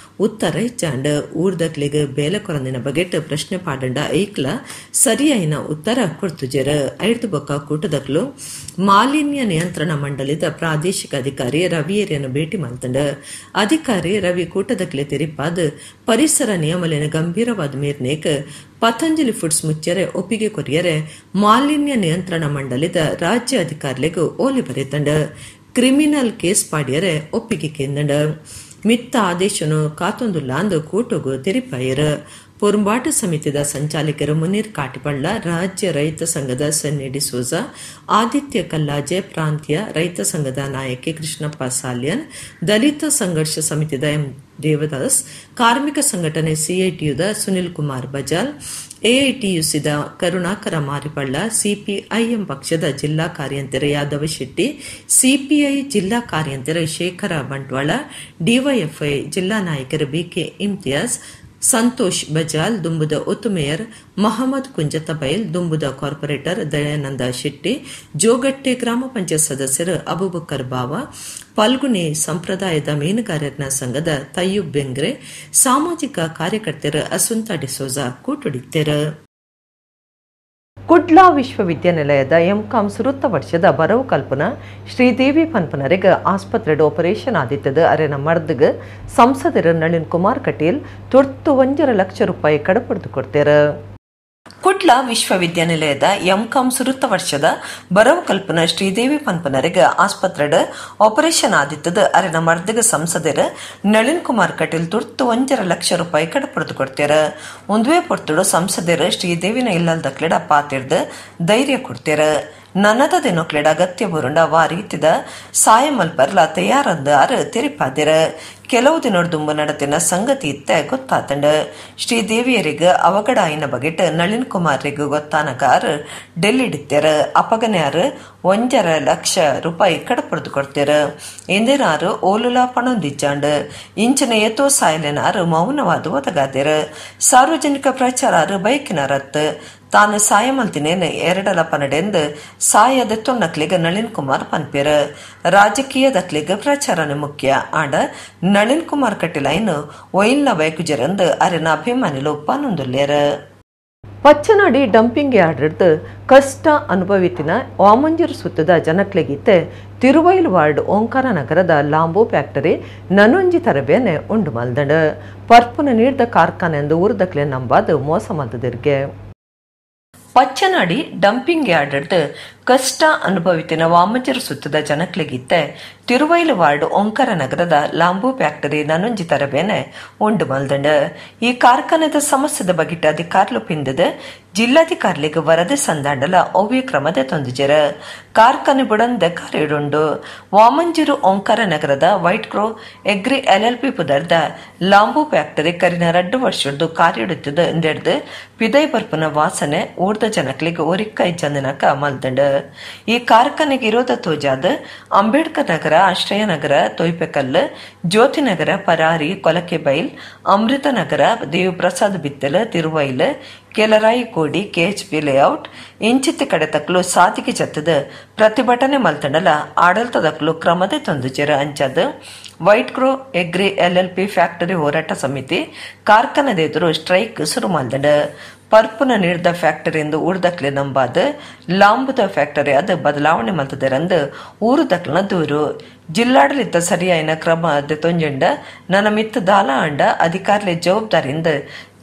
ಉತ್ತರ ಹೆಚ್ಚಾಂಡ ಊರ್ದಕ್ಲೆಗ ಬೇಲೆ ಕೊರಂದಿನ ಬಗೆಟ್ ಪ್ರಶ್ನೆ ಪಾಡಂಡ ಐಕ್ಲ ಸರಿಯಾಯಿನ ಉತ್ತರ ಕೊಡ್ತುಜೆರ ಐಡ್ದು ಬೊಕ್ಕ ಕೂಟದಕ್ಲು ಮಾಲಿನ್ಯ ನಿಯಂತ್ರಣ ಮಂಡಳಿದ ಪ್ರಾದೇಶಿಕ ಅಧಿಕಾರಿ ರವಿಯರಿಯನ್ನು ಭೇಟಿ ಮಾಡ್ತಂಡ ಅಧಿಕಾರಿ ರವಿ ಕೂಟದಕ್ಲೆ ತೆರಿಪಾದ ಪರಿಸರ ನಿಯಮಲಿನ ಗಂಭೀರವಾದ ಮೇರ್ನೇಕ್ ಪತಂಜಲಿ ಫುಡ್ಸ್ ಮುಚ್ಚರೆ ಒಪ್ಪಿಗೆ ಕೊರಿಯರೆ ಮಾಲಿನ್ಯ ನಿಯಂತ್ರಣ ಮಂಡಳಿದ ರಾಜ್ಯ ಅಧಿಕಾರಿಗಳಿಗೂ ಓಲಿ ಬರೆತಂಡ ಕ್ರಿಮಿನಲ್ ಕೇಸ್ ಪಾಡ್ಯರೆ ಒಪ್ಪಿಗೆ ಕೇಂದಂಡ ಮಿತ್ತ ಆದೇಶನು ಕಾತೊಂದುಲ್ಲ ಅಂದು ಕೂಟುಗು ತೆರಿಪಾಯರ ಪೊರುಂಬಾಟ ಸಮಿತಿದ ಸಂಚಾಲಕರು ಮುನೀರ್ ಕಾಟಿಪಳ್ಳ ರಾಜ್ಯ ರೈತ ಸಂಘದ ಸನ್ನಿ ಡಿಸೋಜ ಆದಿತ್ಯ ಕಲ್ಲಾಜೆ ಪ್ರಾಂತ್ಯ ರೈತ ಸಂಘದ ನಾಯಕಿ ಕೃಷ್ಣಪ್ಪ ಸಾಲ್ಯನ್ ದಲಿತ ಸಂಘರ್ಷ ಸಮಿತಿದ ಎಂ ದೇವದಾಸ್ ಕಾರ್ಮಿಕ ಸಂಘಟನೆ ಸಿಐಟಿಯುದ ಸುನಿಲ್ ಕುಮಾರ್ ಬಜಾಲ್ ಎಐಟಿಯುಸಿದ ಕರುಣಾಕರ ಮಾರಿಪಳ್ಳ ಸಿಪಿಐಎಂ ಪಕ್ಷದ ಜಿಲ್ಲಾ ಕಾರ್ಯಂತರ ಯಾದವ ಶೆಟ್ಟಿ ಸಿಪಿಐ ಜಿಲ್ಲಾ ಕಾರ್ಯಂತರ ಶೇಖರ ಬಂಟ್ವಾಳ ಡಿವೈಎಫ್ಐ ಜಿಲ್ಲಾ ನಾಯಕರು ಬಿಕೆ ಇಮ್ತಿಯಾಜ್ ಸಂತೋಷ್ ಬಜಾಲ್ ದುಂಬುದ ಒತ್ತುಮೇಯರ್ ಮಹಮ್ಮದ್ ಕುಂಜತ ಬೈಲ್ ದುಂಬುದ ಕಾರ್ಪೊರೇಟರ್ ದಯಾನಂದ ಶೆಟ್ಟಿ ಜೋಗಟ್ಟೆ ಗ್ರಾಮ ಪಂಚಾಯತ್ ಸದಸ್ಯರು ಅಬುಬಕರ್ ಬಾವ ಪಾಲ್ಗುಣಿ ಸಂಪ್ರದಾಯದ ಮೀನುಗಾರರ ಸಂಘದ ತಯ್ಯೂಬ್ ಬೆಂಗ್ರೆ ಸಾಮಾಜಿಕ ಕಾರ್ಯಕರ್ತರ ಅಸುಂತ ಡಿಸೋಜಾ ಕೂಟುಡಿತ್ತೆರ. ಕುಡ್ಲಾ ವಿಶ್ವವಿದ್ಯಾನಿಲಯದ ಎಂ.ಕಾಂ ಸುರುತ್ತ ವರ್ಷದ ಬರವು ಕಲ್ಪನಾ ಶ್ರೀದೇವಿ ಪನ್ಪನರಿಗೆ ಆಸ್ಪತ್ರೆಡ್ ಆಪರೇಷನ್ ಆದಿತ್ತದ ಅರೆನ ಮರ್ದಗ ಸಂಸದರ ನಳಿನ್ ಕುಮಾರ್ ಕಟೀಲ್ ತುರ್ತು 1 ಲಕ್ಷ ರೂಪಾಯಿ ಕಡಪಡ್ದು ಕೊಡ್ತಾರೆ. ಕುಡ್ಲಾ ವಿಶ್ವವಿದ್ಯಾನಿಲಯದ ಎಂ.ಕಾಂ ಸುರುತ್ತ ವರ್ಷದ ಬರವು ಕಲ್ಪನಾ ಶ್ರೀದೇವಿ ಪನ್ಪನರಿಗೆ ಆಸ್ಪತ್ರೆಡ್ ಆಪರೇಷನ್ ಆದಿತ್ತದ ಅರೆನ ಮರ್ದಗ ಸಂಸದರ ನಳಿನ್ ಕುಮಾರ್ ಕಟೀಲ್ ತುರ್ತು 1 ಲಕ್ಷ ರೂಪಾಯಿ ಕಡಪಡ್ದು ಕೊಡ್ತಾರೆ. ಒಂದುವೇ ಪೊರ್ತುಡು ಸಂಸದರ ಶ್ರೀದೇವಿನ ಇಲ್ಲಲ್ದಕ್ಲೆಡ ಪಾತಿರ್ದು ಧೈರ್ಯ ಕೊಡ್ತಾರೆ. ನನ್ನದೇನೊಕ್ಲೆಡ ಅಗತ್ಯ ಬರುಂಡ ವಾ ರೀತಿದ ಸಾಯ ಮಲ್ಪರ್ಲ ತಯಾರಂದ ಅರು ತೆರಿಪಾದಿರ. ಕೆಲವು ದಿನೊಡ್ದುಂಬ ನಡತಿನ ಸಂಗತಿ ಇತ್ತೆ ಗೊತ್ತಾತಂಡ. ಶ್ರೀದೇವಿಯರಿಗೆ ಅವಘಡ ಆಯಿನ ಬಗೆಟ್ ನಳಿನ್ ಕುಮಾರ್ರಿಗೂ ಗೊತ್ತಾನಗಾರ ಡೆಲ್ಲಿಡಿತ್ತರ. ಅಪಗನ್ಯಾರು 1 ಲಕ್ಷ ರೂಪಾಯಿ ಕಡಪಡ್ದು ಕೊಡ್ತಾರ. ಎಂದೇನಾರು ಓಲುಲಾ ಪಣೊಂದಿಜ್ಜಾಂಡ್ ಇಂಚಿನ ಎತ್ತೋ ಸಾಯಲೆನಾರು ಮೌನವಾದ ಒದಗಾದಿರ. ಸಾರ್ವಜನಿಕ ಪ್ರಚಾರ ಬೈಕಿನ ರತ್ ತಾನು ಸಾಯ ಮಲ್ತಿನೇನು 2 ಪನಡೆಂದು ಸಾಯದ ತೊನ್ನಕ್ಲಿಗ ನಳಿನ್ ಕುಮಾರ್ ಪನ್ಪೇರ. ರಾಜಕೀಯದಕ್ಲಿಗ ಪ್ರಚಾರನೆ ಮುಖ್ಯ ಆಂಡ ನಳಿನ್ ಕುಮಾರ್ ಕಟೀಲ್ ಐನು ಒಯಿಲ್ನ ಬೈಕುಜರಂದು ಅರೆನ ಅಭಿಮಾನಿಲು ಪನ್ನೊಂದುಲ್ಲೇರ. ಪಚ್ಚನಾಡಿ ಡಂಪಿಂಗ್ ಯಾರ್ಡ್ ಕಷ್ಟ ಅನುಭವಿತಿನ ವಾಮಂಜೂರು ಸುತ್ತದ ಜನಕ್ಲೆಗಿತ್ತೆ ತಿರುವೈಲು ವಾರ್ಡ್ ಓಂಕಾರ ನಗರದ ಲಾಂಬೋ ಫ್ಯಾಕ್ಟರಿ ನನೊಂಜಿ ತರಬೇನೆ ಉಂಡು ಮಲ್ದಂಡ. ಪರ್ಪುನ ನೀಡಿದ ಕಾರ್ಖಾನೆ ಎಂದು ಊರ್ದಕ್ಲೆ ನಂಬಾದು ಮೋಸ ಮಲ್ದದಿರ್ಗೆ. ಪಚ್ಚನಾಡಿ ಡಂಪಿಂಗ್ ಯಾರ್ಡ್ ಕಷ್ಟ ಅನುಭವಿತಿನ ವಾಮಂಜೂರು ಸುತ್ತದ ಜನಕ್ಲೆಗಿತ್ತೆ ತಿರುವೈಲು ವಾರ್ಡ್ ಓಂಕಾರ ನಗರದ ಲಾಂಬೂ ಫ್ಯಾಕ್ಟರಿ ನನೊಂಜಿ ತರಬೇನೆ ಉಂಡು ಮಲ್ದಂಡ. ಈ ಕಾರ್ಖಾನೆದ ಸಮಸ್ಯೆದ ಬಗೆಟ್ ಅಧಿಕಾರ್ಲು ಪಿಂದದ ಜಿಲ್ಲಾಧಿಕಾರಿಗಳಿಗೆ ವರದಿ ಸಂದಾಂಡಲ ಅವ್ಯ ಕ್ರಮದ ತೊಂದಿಜರ. ಕಾರ್ಖಾನೆ ಬುಡಂದ ಕಾರ್ಯಡುಂಡು ವಾಮಂಜೂರು ಓಂಕಾರ ನಗರದ ವೈಟ್ ಕ್ರೋ ಎಗ್ರಿ LLP ಪುದರ್ದ ಲಾಂಬೂ ಫ್ಯಾಕ್ಟರಿ ಕರಿನ 2 ವರ್ಷದ್ದು ಕಾರ್ಯಡುತ್ತಿದ್ದ ಎಂದೆಡ್ದು ಪಿದೈ ಬರ್ಪುನ ವಾಸನೆ ಊರ್ದ ಜನಕ್ಲಿಗೆ ಒರಿಕ್ಕೈ ಜಂದನಕ ಮಲ್ದಂಡ. ಈ ಕಾರ್ಖಾನೆಗೆ ವಿರೋಧ ತೋಜಾದ ಅಂಬೇಡ್ಕರ್ ನಗರ, ಆಶ್ರಯ ನಗರ, ತೊಯ್ಪೆಕಲ್, ಜ್ಯೋತಿನಗರ, ಪರಾರಿ, ಕೊಲಕೆಬೈಲ್, ಅಮೃತ ನಗರ, ದೇವಪ್ರಸಾದ್ ಬಿತ್ತಲ, ತಿರುವೈಲ್, ಕೆಲರಾಯಿ ಕೋಡಿ, KHP ಲೇಔಟ್ ಇಂಚಿತ್ತಿ ಕಡೆ ತಕ್ಲು ಸಾಧಿಗೆ ಜತ್ತದ ಪ್ರತಿಭಟನೆ ಮಲ್ತಂಡಲ ಆಡಳಿತದಕ್ಲು ಕ್ರಮದ ತೊಂದುಜರ ಅಂಚದ ವೈಟ್ ಕ್ರೋ ಎಗ್ರಿ LLP ಫ್ಯಾಕ್ಟರಿ ಹೋರಾಟ ಸಮಿತಿ ಕಾರ್ಖಾನೆದ ಎದುರು ಸ್ಟ್ರೈಕ್ ಶುರು ಮಲ್ದಂಡ. ಪರ್ಪುನ ನೀಡಿದ ಫ್ಯಾಕ್ಟರಿಯಿಂದ ಊರ್ದಕ್ಲೆ ನಂಬಾದ ಲಾಂಬುದ ಫ್ಯಾಕ್ಟರಿ ಅದು ಬದಲಾವಣೆ ಮಲ್ತದರಂದು ಊರುದಕ್ಲನ ದೂರು. ಜಿಲ್ಲಾಡಳಿತ ಸರಿಯಾಯಿನ ಕ್ರಮ ತೊಂಜಂಡ ನನ್ನ ಮಿತ್ತ ದಾಲ ಅಂಡ ಅಧಿಕಾರಿಗಳ ಜವಾಬ್ದಾರಿಯಿಂದ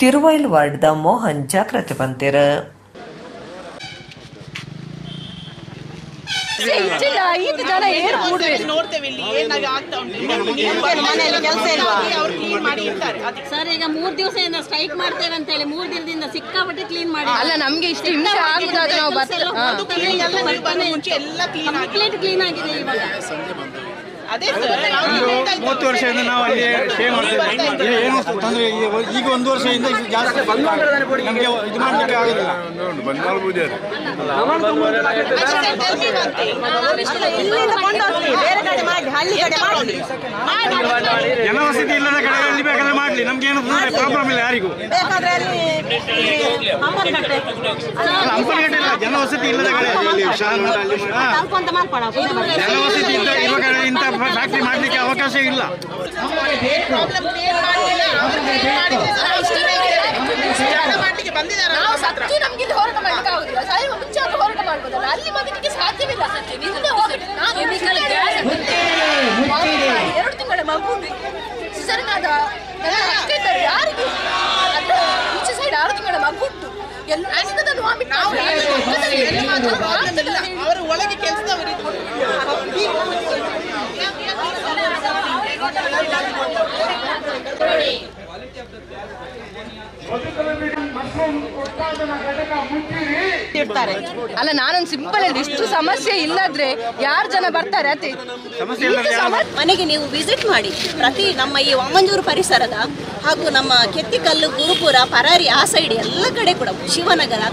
ತಿರುವೈಲು ವಾರ್ಡ್ದ ಮೋಹನ್ ಜಾಗ್ರತೆ ಬಂತೀರ. ಸರ್ ಈಗ 3 ದಿವಸದಿಂದ ಸ್ಟ್ರೈಕ್ ಮಾಡ್ತೇವೆ ಅಂತ ಹೇಳಿ 3 ದಿನದಿಂದ ಸಿಕ್ಕಾಪಟ್ಟೆ ಕ್ಲೀನ್ ಮಾಡಿ ಅಲ್ಲ ನಮ್ಗೆ ಇಷ್ಟು ಹಿಂಸೆ ಆಗುದಾದ್ರೆ ನಾವು ಕಂಪ್ಲೀಟ್ ಕ್ಲೀನ್ ಆಗಿದೆ ಇವಾಗ. ಅದೇ 30 ವರ್ಷದಿಂದ ನಾವು ಅಲ್ಲಿ ಪೇ ಮಾಡ್ತೇವೆ. ಏನು ತೊಂದರೆ ಈಗ 1 ವರ್ಷದಿಂದ ಜಾಸ್ತಿ ನಮಗೆ ಇದು ಮಾಡಲಿಕ್ಕೆ ಆಗುದಿಲ್ಲ. ಜನವಸತಿ ಇಲ್ಲದ ಕಡೆ ಎಲ್ಲಿ ಬೇಕಾದ್ರೆ ಮಾಡ್ಲಿ, ನಮ್ಗೇನು ಪ್ರಾಬ್ಲಮ್ ಇಲ್ಲ ಯಾರಿಗೂ. ಹಂಪನಗಟ್ಟೆ ಇಲ್ಲ, ಜನವಸತಿ ಇಲ್ಲದ ಕಡೆ ಜನವಸತಿ ಇರುವ ಕಡೆ ಇಂಥ ಫ್ಯಾಕ್ಟ್ರಿ ಮಾಡ್ಲಿಕ್ಕೆ ಅವಕಾಶ ಇಲ್ಲ. ಅಲ್ಲಿ ಮಗನಿಗೆ ಸಾಧ್ಯವಿಲ್ಲ. 2 ತಿಂಗಳ ಮಗು ಸರಿನಾದ ಯಾರಿಗೆ ಸೈಡ್ 6 ತಿಂಗಳ ಮಗು ಉಂಟು. ಅವರು ಒಳಗೆ ಕೆಲಸದವರು ಅಲ್ಲ, ನಾನೊಂದು ಸಿಂಪಲ್ ಹೇಳಿ, ಇಷ್ಟು ಸಮಸ್ಯೆ ಇಲ್ಲದ್ರೆ ಯಾರು ಜನ ಬರ್ತಾರೆ? ಅದೇ ಮನೆಗೆ ನೀವು ವಿಸಿಟ್ ಮಾಡಿ. ಪ್ರತಿ ನಮ್ಮ ಈ ವಾಮಂಜೂರು ಪರಿಸರದ ಹಾಗೂ ನಮ್ಮ ಕೆತ್ತಿಕಲ್ಲು, ಗುರುಪುರ, ಪರಾರಿ ಆ ಸೈಡ್ ಎಲ್ಲ ಕಡೆ ಕೂಡ, ಶಿವನಗರ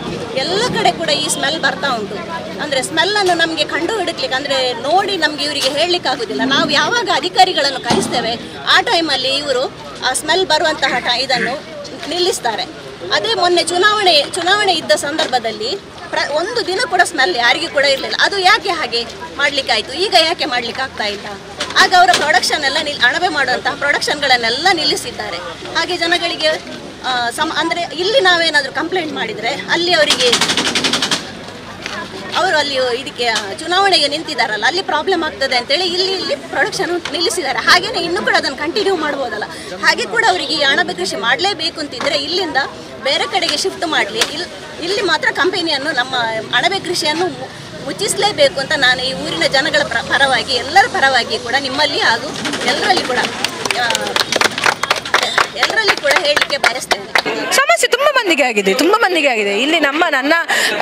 ಎಲ್ಲ ಕಡೆ ಕೂಡ ಈ ಸ್ಮೆಲ್ ಬರ್ತಾ ಉಂಟು. ಅಂದರೆ ಸ್ಮೆಲ್ಲನ್ನು ನಮಗೆ ಕಂಡು ಹಿಡಿಕ್ಲಿಕ್ಕೆ ಅಂದರೆ ನೋಡಿ ನಮಗೆ ಇವರಿಗೆ ಹೇಳಲಿಕ್ಕೆ ಆಗೋದಿಲ್ಲ. ನಾವು ಯಾವಾಗ ಅಧಿಕಾರಿಗಳನ್ನು ಕರೆಸ್ತೇವೆ ಆ ಟೈಮಲ್ಲಿ ಇವರು ಆ ಸ್ಮೆಲ್ ಬರುವಂತಹ ಇದನ್ನು ನಿಲ್ಲಿಸ್ತಾರೆ. ಅದೇ ಮೊನ್ನೆ ಚುನಾವಣೆ ಇದ್ದ ಸಂದರ್ಭದಲ್ಲಿ ಒಂದು ದಿನ ಕೂಡ ಸ್ಮೆಲ್ ಯಾರಿಗೂ ಕೂಡ ಇರಲಿಲ್ಲ. ಅದು ಯಾಕೆ ಹಾಗೆ ಮಾಡಲಿಕ್ಕೆ ಆಯಿತು, ಈಗ ಯಾಕೆ ಮಾಡಲಿಕ್ಕೆ ಆಗ್ತಾ ಇಲ್ಲ? ಆಗ ಅವರ ಪ್ರೊಡಕ್ಷನ್ ಎಲ್ಲ ಅಣಬೆ ಮಾಡುವಂತಹ ಪ್ರೊಡಕ್ಷನ್ಗಳನ್ನೆಲ್ಲ ನಿಲ್ಲಿಸಿದ್ದಾರೆ. ಹಾಗೆ ಜನಗಳಿಗೆ ಅಂದರೆ ಇಲ್ಲಿ ನಾವೇನಾದರೂ ಕಂಪ್ಲೇಂಟ್ ಮಾಡಿದರೆ ಅಲ್ಲಿ ಅವರಿಗೆ ಅವರು ಅಲ್ಲಿ ಇದಕ್ಕೆ ಚುನಾವಣೆಗೆ ನಿಂತಿದ್ದಾರಲ್ಲ, ಅಲ್ಲಿ ಪ್ರಾಬ್ಲಮ್ ಆಗ್ತದೆ ಅಂತೇಳಿ ಇಲ್ಲಿ ಪ್ರೊಡಕ್ಷನ್ ನಿಲ್ಲಿಸಿದ್ದಾರೆ. ಹಾಗೇನೆ ಇನ್ನೂ ಕೂಡ ಅದನ್ನು ಕಂಟಿನ್ಯೂ ಮಾಡ್ಬೋದಲ್ಲ. ಹಾಗೆ ಕೂಡ ಅವರಿಗೆ ಈ ಅಣಬೆ ಕೃಷಿ ಮಾಡಲೇಬೇಕು ಅಂತಿದ್ರೆ ಇಲ್ಲಿಂದ ಬೇರೆ ಕಡೆಗೆ ಶಿಫ್ಟ್ ಮಾಡಲಿ, ಇಲ್ಲಿ ಮಾತ್ರ ಕಂಪನಿಯನ್ನು ನಮ್ಮ ಅಣಬೆ ಕೃಷಿಯನ್ನು ಮುಚ್ಚಿಸಲೇಬೇಕು ಅಂತ ನಾನು ಈ ಊರಿನ ಜನಗಳ ಪರವಾಗಿ, ಎಲ್ಲರ ಪರವಾಗಿ ಕೂಡ ನಿಮ್ಮಲ್ಲಿ ಹಾಗೂ ಎಲ್ಲರಲ್ಲಿ ಕೂಡ ಹೇಳಲಿಕ್ಕೆ ಬಯಸ್ತೇನೆ. ಸಮಸ್ಯೆ ತುಂಬ ಮಂದಿಗೆ ಆಗಿದೆ. ಇಲ್ಲಿ ನನ್ನ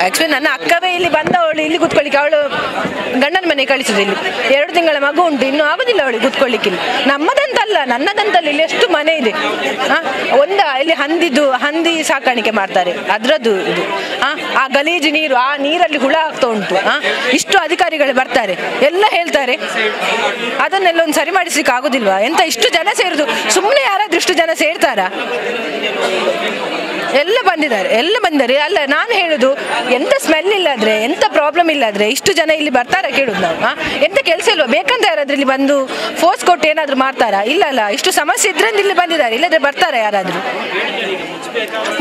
ಆಕ್ಚುಲಿ ನನ್ನ ಅಕ್ಕವೇ ಇಲ್ಲಿ ಬಂದವಳು ಇಲ್ಲಿ ಕೂತ್ಕೊಳ್ಳಿಕ್ಕೆ, ಅವಳು ಗಂಡನ ಮನೆ ಕಳಿಸಿದೆ. ಇಲ್ಲಿ 2 ತಿಂಗಳ ಮಗು ಉಂಟು, ಇನ್ನೂ ಆಗೋದಿಲ್ಲ ಅವಳಿಗೆ ಕೂತ್ಕೊಳ್ಳಿಕ್ಕೆ. ಇಲ್ಲಿ ನಮ್ಮದಂತಲ್ಲ, ನನ್ನದಂತಲ್ಲ, ಇಲ್ಲಿ ಎಷ್ಟು ಮನೆ ಇದೆ. ಇಲ್ಲಿ ಹಂದಿ ಸಾಕಾಣಿಕೆ ಮಾಡ್ತಾರೆ, ಅದರದ್ದು ಇದು ಆ ಗಲೀಜು ನೀರು, ಆ ನೀರಲ್ಲಿ ಹುಳ ಆಗ್ತಾ ಉಂಟು. ಇಷ್ಟು ಅಧಿಕಾರಿಗಳು ಬರ್ತಾರೆ, ಎಲ್ಲ ಹೇಳ್ತಾರೆ, ಅದನ್ನೆಲ್ಲ ಒಂದು ಸರಿ ಮಾಡಿಸ್ಲಿಕ್ಕೆ ಆಗೋದಿಲ್ವಾ? ಎಂತ ಇಷ್ಟು ಜನ ಸೇರುದು, ಸುಮ್ಮನೆ ಯಾರಾದ್ರೂ ಇಷ್ಟು ಜನ ಸೇರ್ತಾರಾ? ಎಲ್ಲ ಬಂದಿದ್ದಾರೆ. ಅಲ್ಲ, ನಾನು ಹೇಳುದು, ಎಂತ ಸ್ಮೆಲ್ ಇಲ್ಲಾದ್ರೆ, ಎಂತ ಪ್ರಾಬ್ಲಮ್ ಇಲ್ಲಾದ್ರೆ ಇಷ್ಟು ಜನ ಇಲ್ಲಿ ಬರ್ತಾರ ಕೇಳುದು ನಾವು? ಎಂತ ಕೆಲಸ ಇಲ್ವಾ? ಬೇಕಂತ ಯಾರಾದ್ರೂ ಇಲ್ಲಿ ಬಂದು ಫೋರ್ಸ್ ಕೊಟ್ಟು ಏನಾದ್ರು ಮಾಡ್ತಾರಾ? ಇಲ್ಲ, ಇಷ್ಟು ಸಮಸ್ಯೆ ಇದ್ರಿಂದ ಇಲ್ಲಿ ಬಂದಿದ್ದಾರೆ, ಇಲ್ಲದ್ರೆ ಬರ್ತಾರ ಯಾರಾದ್ರೂ?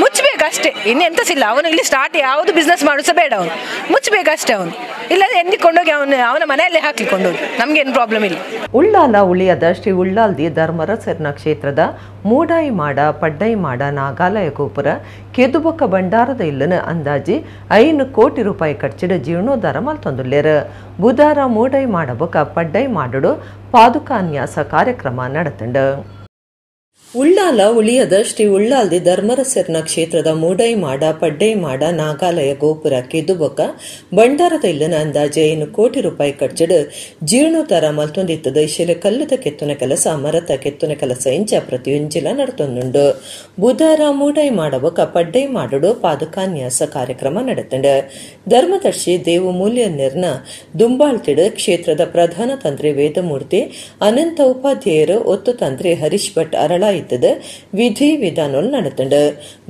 ಮುಚ್ಚಬೇಕಷ್ಟೇ, ಇನ್ನೆಂತಸಿಲ್ಲ. ಅವನು ಇಲ್ಲಿ ಸ್ಟಾರ್ಟ್ ಯಾವುದು ಬಿಸ್ನೆಸ್ ಮಾಡುಸ ಬೇಡ, ಅವನು ಮುಚ್ಚಬೇಕಷ್ಟೇ. ಅವನು ಇಲ್ಲದ್ರೆ ಎಂದಿಕೊಂಡೋಗಿ ಅವನ ಮನೆಯಲ್ಲೇ ಹಾಕಿಕೊಂಡೋಗಿ, ನಮ್ಗೇನು ಪ್ರಾಬ್ಲಮ್ ಇಲ್ಲ. ಉಳ್ಳಾಲ ಉಳಿಯದ ಶ್ರೀ ಉಳ್ಳಾಲ್ದಿ ಧರ್ಮರಸರ್ನ ಕ್ಷೇತ್ರದ ಮೂಡಾಯಿ ಮಾಡ ಪಡ್ಡೈ ಮಾಡ ನಾಗಾಲಯ ಗೋಪುರ ಕೆದುಬೊಕ್ಕ ಭಂಡಾರದ ಇಲ್ಲನ ಅಂದಾಜಿ 5 ಕೋಟಿ ರೂಪಾಯಿ ಖರ್ಚಿಡ ಜೀರ್ಣೋದ್ಧಾರ ಮಲ್ತೊಂದುಲ್ಲೇರು. ಬುಧವಾರ ಮೂಡೈ ಮಾಡಬೊಕ್ಕ ಪಡ್ಡೈ ಮಾಡಡು ಪಾದುಕಾನ್ಯಾಸ ಕಾರ್ಯಕ್ರಮ ನಡೆತಂಡು. ಉಳ್ಳಾಲ ಉಳಿಯದ ಶ್ರೀ ಉಳ್ಳಾಲ್ದಿ ಧರ್ಮರಸರ್ನ ಕ್ಷೇತ್ರದ ಮೂಡೈ ಮಾಡ ಪಡ್ಡೈ ಮಾಡ ನಾಗಾಲಯ ಗೋಪುರ ಕೆದುಬೊಕ್ಕ ಭಂಡಾರದ ಇಲ್ಲನ ಅಂದಾಜು 5 ಕೋಟಿ ರೂಪಾಯಿ ಖರ್ಚಿಡು ಜೀರ್ಣೋದ್ಧಾರ ಮಲ್ತೊಂದಿತ್ತದ ಇಶಲೆ ಕಲ್ಲದ ಕೆತ್ತುನ ಕೆಲಸ ಮರತ ಕೆತ್ತುನ ಕೆಲಸ ಇಂಚ ಪ್ರತಿಯೊಂಜಿಲ ನಡತೊಂದುಂಡು. ಬುಧವಾರ ಮೂಡೈ ಮಾಡಬೊಕ್ಕ ಪಡ್ಡೈ ಮಾಡಡು ಪಾದುಕಾನ್ಯಾಸ ಕಾರ್ಯಕ್ರಮ ನಡೆತಂಡು. ಧರ್ಮದರ್ಶಿ ದೇವು ಮೂಲ್ಯನ್ಯರ್ನ ದುಂಬಾಳ್ತಿಡು ಕ್ಷೇತ್ರದ ಪ್ರಧಾನ ತಂತ್ರಿ ವೇದಮೂರ್ತಿ ಅನಂತ ಉಪಾಧ್ಯಾಯರು ಒತ್ತು ತಂತ್ರಿ ಹರೀಶ್ ಭಟ್ ಅರಳಾಯಿ ವಿಧಿ ವಿಧಾನ ನಡೆತಂಡು.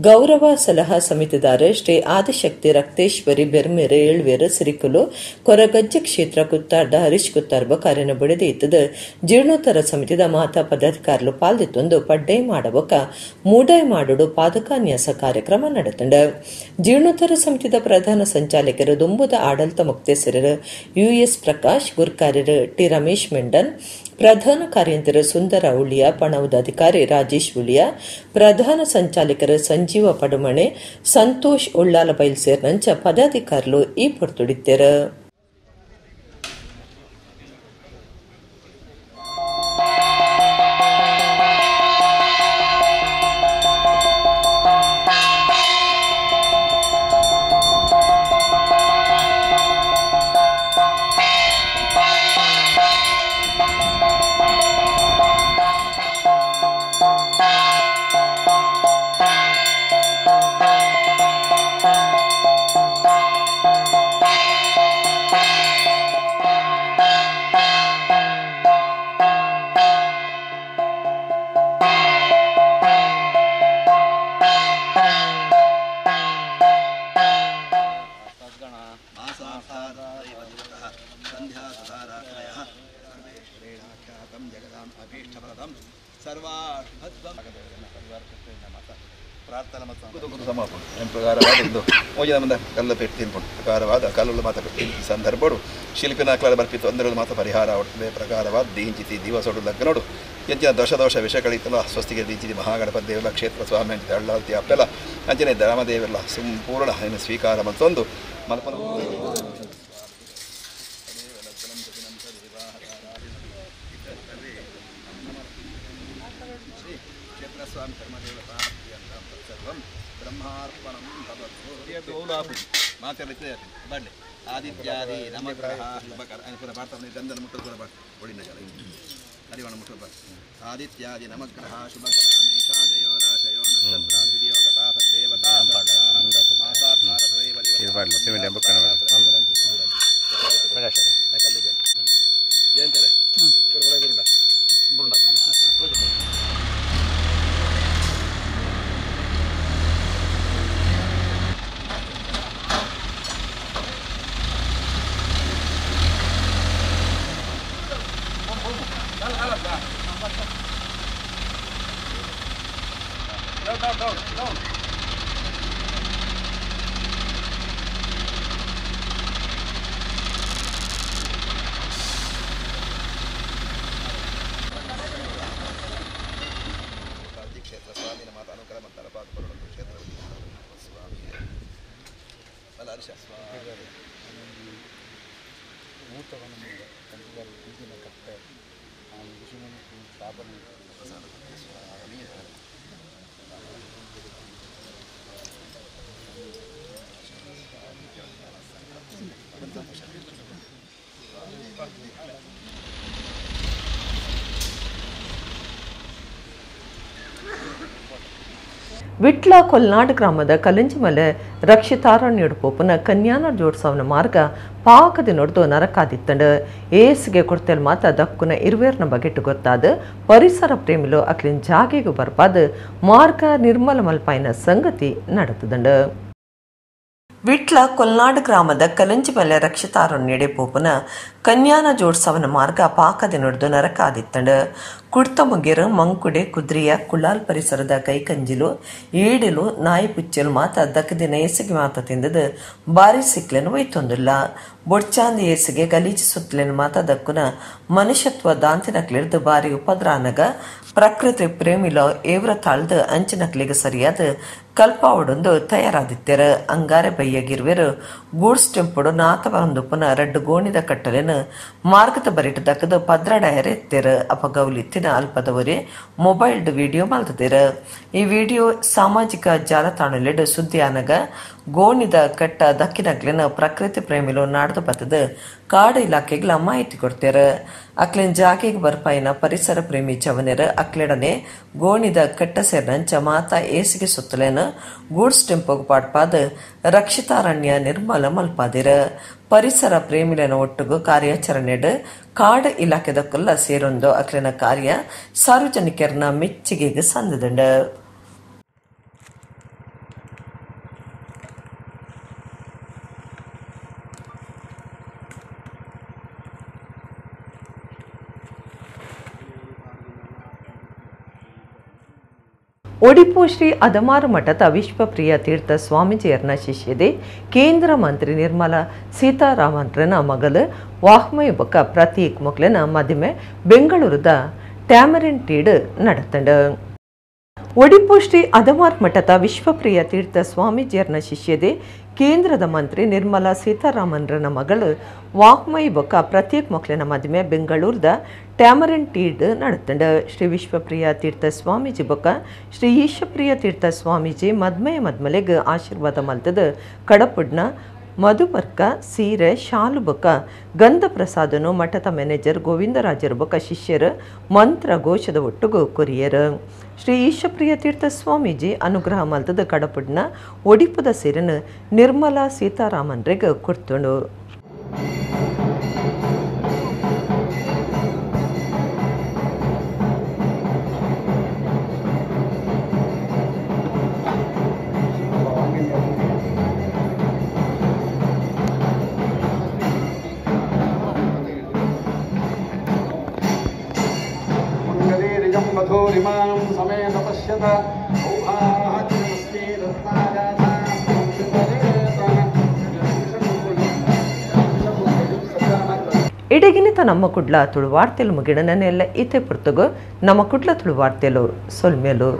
ಗೌರವ ಸಲಹಾ ಸಮಿತಿದಾರ ಶ್ರೀ ಆದಿಶಕ್ತಿ ರಕ್ತೇಶ್ವರಿ ಬೆರ್ಮೇರು ಏಳ್ವೇರು ಸಿರಿಕುಲು ಕೊರಗಜ್ಜ ಕ್ಷೇತ್ರ ಕುತ್ತಾರ್ದ ಹರೀಶ್ ಕುತ್ತಾರ್ಬ ಕಾರ್ಯನ ಬಡಿದೆ ಇತ್ತದ ಜೀರ್ಣೋತ್ತರ ಸಮಿತಿದ ಮಾತಾ ಪದಾಧಿಕಾರಿಗಳು ಪಾಲ್ದಿತ್ತೊಂದು ಪಡ್ಡೈ ಮಾಡಬೊಕ್ಕ ಮೂಡೈ ಮಾಡುಡು ಪಾದಕಾನ್ಯಾಸ ಕಾರ್ಯಕ್ರಮ ನಡೆತಂಡು. ಜೀರ್ಣೋತ್ತರ ಸಮಿತಿದ ಪ್ರಧಾನ ಸಂಚಾಲಕರು ದುಂಬುದ ಆಡಳಿತ ಮುಕ್ತೇಸರರು US ಪ್ರಕಾಶ್, ಗುರ್ಕಾರ್ಯರು ಟಿ ರಮೇಶ್ ಮೆಂಡನ್, ಪ್ರಧಾನ ಕಾರ್ಯಂತರ ಸುಂದರ ಉಳಿಯ, ಪಣವದ ಅಧಿಕಾರಿ ರಾಜೇಶ್ ಉಳಿಯ, ಪ್ರಧಾನ ಸಂಚಾಲಕರು ಸಂಜೀವ ಪಡುಮಣೆ, ಸಂತೋಷ್ ಉಳ್ಳಾಲ ಬೈಲ್ ಸೇರಿನಂಚ ಪದಾಧಿಕಾರಿಗಳು ಈ ಪೊರ್ತುಡಿದ್ದರು. ಪ್ರಾರ್ಥನಾ ಮತ್ತು ಸಮಾಪನ ಪ್ರಕಾರವಾದ ಮೋಜಿನ ಮುಂದೆ ಕಲ್ಲ ಪೆಟ್ಟು ತಿನ್ಕೊಂಡು ಪ್ರಕಾರವಾದ ಕಲ್ಲುള്ള ಮಾತ ಪೆಟ್ಟು ಈ ಸಂದರ್ಭಡು ಶಿಲ್ಪಿನ ಕ್ಲಾದ ಬರ್ಪಿತ್ತು ಒಂದರಲ್ಲಿ ಮಾತ ಪರಿಹಾರ ಅವತ್ತದೆ ಪ್ರಕಾರವಾದ ದೀಂಚಿತಿ ದಿವಸೋಡು ಲಗ್ನೋಡು ಎಂಚಿನ ದೋಷ ವಿಷಯಗಳಿತ್ತಲ್ಲ ಸ್ವಸ್ತಿಗೆ ದೀಂಚಿತಿ ಮಹಾಗಣಪತಿ ದೇವರ ಕ್ಷೇತ್ರ ಸ್ವಾಮಿ ಅಂತ ಅಳ್ಳಾಲ್ತಿ ಅಪ್ಪೆಲ್ಲ ಅಂಚನೆ ಧರ್ಮದೇವೆಲ್ಲ ಸಂಪೂರ್ಣ ಏನು ಸ್ವೀಕಾರ ಮತ್ತೊಂದು ಮಲ್ಪನ ಕ್ಷೇತ್ರಸ್ವಾಮಿ ಧರ್ಮದೇವತಾ ಬ್ರಹ್ಮಾರ್ಪಣಂ ಮಾತಾಡ್ಲಿಕ್ಕೆ ಬಡ್ಡೆ ಆದಿತ್ಯಾದಿ ನಮಗ್ರಹ ಶುಭಕರ ಭಾರತ ಗಂಧನ ಮುಟ್ಟದ ಕೂಡ ಒಳ್ಳಿನ ಜಲ ಹರಿವಣ ಮುಟ್ಟದ ಆದಿತ್ಯಾದಿ ನಮಗ್ರಹ ಶುಭಕರ ಮೇಷಾದಯೋ ರಾಶಯೋ ನಕ್ಷತ್ರಾಧಿಪತಿಯೋ ಗತಾ ಸದ್ದೇವತಾ ಜಯಂತಾರೆ ಗುರುಂಡ ವಿಟ್ಲ ಕೊಲ್ನಾಡ್ ಗ್ರಾಮದ ಕಲಂಜಿಮಲೆ ರಕ್ಷಿತಾರಣ್ಯಡು ಪೋಪುನ ಕನ್ಯಾನ ಜೋಡ್ಸವನ ಮಾರ್ಗ ಪಾಕದಿ ನೋಡ್ದು ನರಕಾದಿತ್ತಂಡು ಏಸ್ಗೆ ಕೊಡ್ತೇಲ್ ಮಾತ ದಕ್ಕುನ ಇರುವೇರ್ನ ಬಗೆಟ್ಟು ಗೊತ್ತಾದ ಪರಿಸರ ಪ್ರೇಮಿಲು ಅಕ್ಲಿನ ಜಾಗೆಗೂ ಬರ್ಪಾದ ಮಾರ್ಗ ನಿರ್ಮಲ ಮಲ್ಪಾಯಿನ ಸಂಗತಿ ನಡೆತದಂಡು. ವಿಟ್ಲ ಕೊಲ್ನಾಡ್ ಗ್ರಾಮದ ಕಲಂಜಿಮಲೆ ರಕ್ಷಿತಾರಣ್ಯಡೆ ಪೋಪುನ ಕನ್ಯಾನ ಜೋಡ್ಸವನ ಮಾರ್ಗ ಪಾಕದಿ ನೋಡ್ದು ನರಕಾದಿತ್ತಂಡು. ಕುಡ್ತ ಮುಗಿರು ಮಂಕುಡೆ ಕುದ್ರಿಯ ಕುಳ್ಳಾಲ್ ಪರಿಸರದ ಕೈಕಂಜಿಲು ಏಡಿಲು ನಾಯಿ ಪುಚ್ಚಲು ಮಾತ ದಕ್ಕದಿನ ಏಸಿಗೆ ಮಾತ ತಿಂದದು ಬಾರಿ ಸಿಕ್ಲೆನು ಒಯ್ತೊಂದಿಲ್ಲ. ಬೊಡ್ಚಾಂದಿ ಏಸಿಗೆ ಗಲೀಜು ಸುತ್ತಲೆನು ಮಾತ ದಕ್ಕುನ ಮನುಷ್ಯತ್ವ ದಾಂತಿನಕ್ಲಿರ್ದು ಬಾರಿ ಉಪದ್ರಾನಗ ಪ್ರಕೃತಿ ಪ್ರೇಮಿಲೋ ಏವ್ರ ತಾಳ್ದು ಅಂಚಿನಕ್ಲಿಗೆ ಸರಿಯಾದ ಕಲ್ಪಾವಡೊಂದು ತಯಾರಾದಿತ್ತೆರು. ಅಂಗಾರೆ ಬಯ್ಯಗಿರುವೆರು ಗೂಡ್ಸ್ ಟೆಂಪುಡು ನಾತ ಬಂದು ಪುನಃ ರಡ್ಡು ಗೋಣಿದ ಕಟ್ಟಲೆನು ಮಾರ್ಗದ ಬರಿಟ್ಟು ದಕ್ಕದು ಪದ್ರಡಾಯರೆ ಎತ್ತೆರು. ಅಪಗೌಲಿತ್ತಿನ ಅಲ್ಪದವರೇ ಮೊಬೈಲ್ ವಿಡಿಯೋ ಮಲ್ತದೇರು. ಈ ವಿಡಿಯೋ ಸಾಮಾಜಿಕ ಜಾಲತಾಣಲೆಡು ಸುದ್ದಿ ಆನಗ ಗೋಣಿದ ಕಟ್ಟ ದಕ್ಕಿನಕ್ಲಿನ ಪ್ರಕೃತಿ ಪ್ರೇಮಿಲು ನಾಡ್ದು ಬತ್ತದ ಕಾಡು ಇಲಾಖೆಗಳ ಮಾಹಿತಿ ಕೊಡ್ತೇರು. ಅಕ್ಲಿನ ಜಾಗೆಗೆ ಬರ್ಪಾಯಿನ ಪರಿಸರ ಪ್ರೇಮಿ ಚವನೆರು ಅಕ್ಲೆಡನೆ ಗೋಣಿದ ಕಟ್ಟ ಸೇರ್ನಂಚ ಮಾತ ಏಸಿಗೆ ಸುತ್ತಲೇನು ಗೂಡ್ಸ್ ಟೆಂಪೋಗ್ ಪಾಡ್ಪಾದ ರಕ್ಷಿತಾರಣ್ಯ ನಿರ್ಮಲ ಮಲ್ಪಾದಿರು. ಪರಿಸರ ಪ್ರೇಮಿಲನ ಒಟ್ಟಿಗೂ ಕಾರ್ಯಾಚರಣೆಡು ಕಾಡು ಇಲಾಖೆದಕ್ಕೆಲ್ಲ ಸೇರೊಂದು ಅಕ್ಲಿನ ಕಾರ್ಯ ಸಾರ್ವಜನಿಕರನ್ನ ಮೆಚ್ಚುಗೆಗೆ ಸಂದದಂಡು. ಒಡಿಪು ಶ್ರೀ ಅದಮಾರು ಮಠದ ವಿಶ್ವಪ್ರಿಯ ತೀರ್ಥ ಸ್ವಾಮೀಜಿಯರ್ನ ಶಿಷ್ಯದೆ ಕೇಂದ್ರ ಮಂತ್ರಿ ನಿರ್ಮಲಾ ಸೀತಾರಾಮನ್ರನ ಮಗಳು ವಾಹ್ಮಯ ಬೊಕ್ಕ ಪ್ರತೀಕ್ ಮೊಕ್ಲೆನ ಮದಿಮೆ ಬೆಂಗಳೂರದ ಟ್ಯಾಮರಿನ್ ಟೀಡ್ ನಡೆತಂಡು. ಒಡಿಪು ಶ್ರೀ ಅದಮಾರ್ ಮಠದ ವಿಶ್ವಪ್ರಿಯ ತೀರ್ಥ ಸ್ವಾಮೀಜಿಯರ್ನ ಶಿಷ್ಯದೆ ಕೇಂದ್ರದ ಮಂತ್ರಿ ನಿರ್ಮಲಾ ಸೀತಾರಾಮನ್ರನ ಮಗಳು ವಾಹ್ಮಯಿ ಬೊಕ್ಕ ಪ್ರತ್ಯೇಕ್ ಮೊಕ್ಲೆನ ಮದುವೆ ಬೆಂಗಳೂರದ ಟ್ಯಾಮರಿನ್ ಟೀಡ್ ನಡೆತಂಡು. ಶ್ರೀ ವಿಶ್ವಪ್ರಿಯ ತೀರ್ಥ ಸ್ವಾಮೀಜಿ ಬೊಕ್ಕ ಶ್ರೀ ಈಶಪ್ರಿಯ ತೀರ್ಥ ಸ್ವಾಮೀಜಿ ಮದ್ಮೆಲೆಗ್ ಆಶೀರ್ವಾದ ಮಲ್ತದ ಕಡಪುಡ್ನ ಮಧುಪರ್ಕ ಸೀರೆ ಶಾಲು ಬೊಕ್ಕ ಗಂಧ ಪ್ರಸಾದನು ಮಠದ ಮ್ಯಾನೇಜರ್ ಗೋವಿಂದರಾಜರು ಬೊಕ್ಕ ಶಿಷ್ಯರು ಮಂತ್ರ ಘೋಷದ ಒಟ್ಟಿಗೂ ಕೊರಿಯರು. ಶ್ರೀ ಈಶಪ್ರಿಯ ತೀರ್ಥ ಸ್ವಾಮೀಜಿ ಅನುಗ್ರಹ ಮಲ್ತದ ಕಡಪುಡ್ನ ಒಡಿಪುದ ಸೀರೆನು ನಿರ್ಮಲಾ ಸೀತಾರಾಮನ್ರಿಗೆ ಕೊಡ್ತುಂಡು. ಇಡಗಿನಿತ ನಮ್ಮ ಕುಡ್ಲ ತುಳುವಾರ್ತೆಲು ಮುಗಿಡನೆಲ್ಲ ಇತೆ ಪುರ್ತಗು ನಮ್ಮ ಕುಡ್ಲ ತುಳುವಾರ್ತೆಲು ಸೊಲ್ಮೆಲು.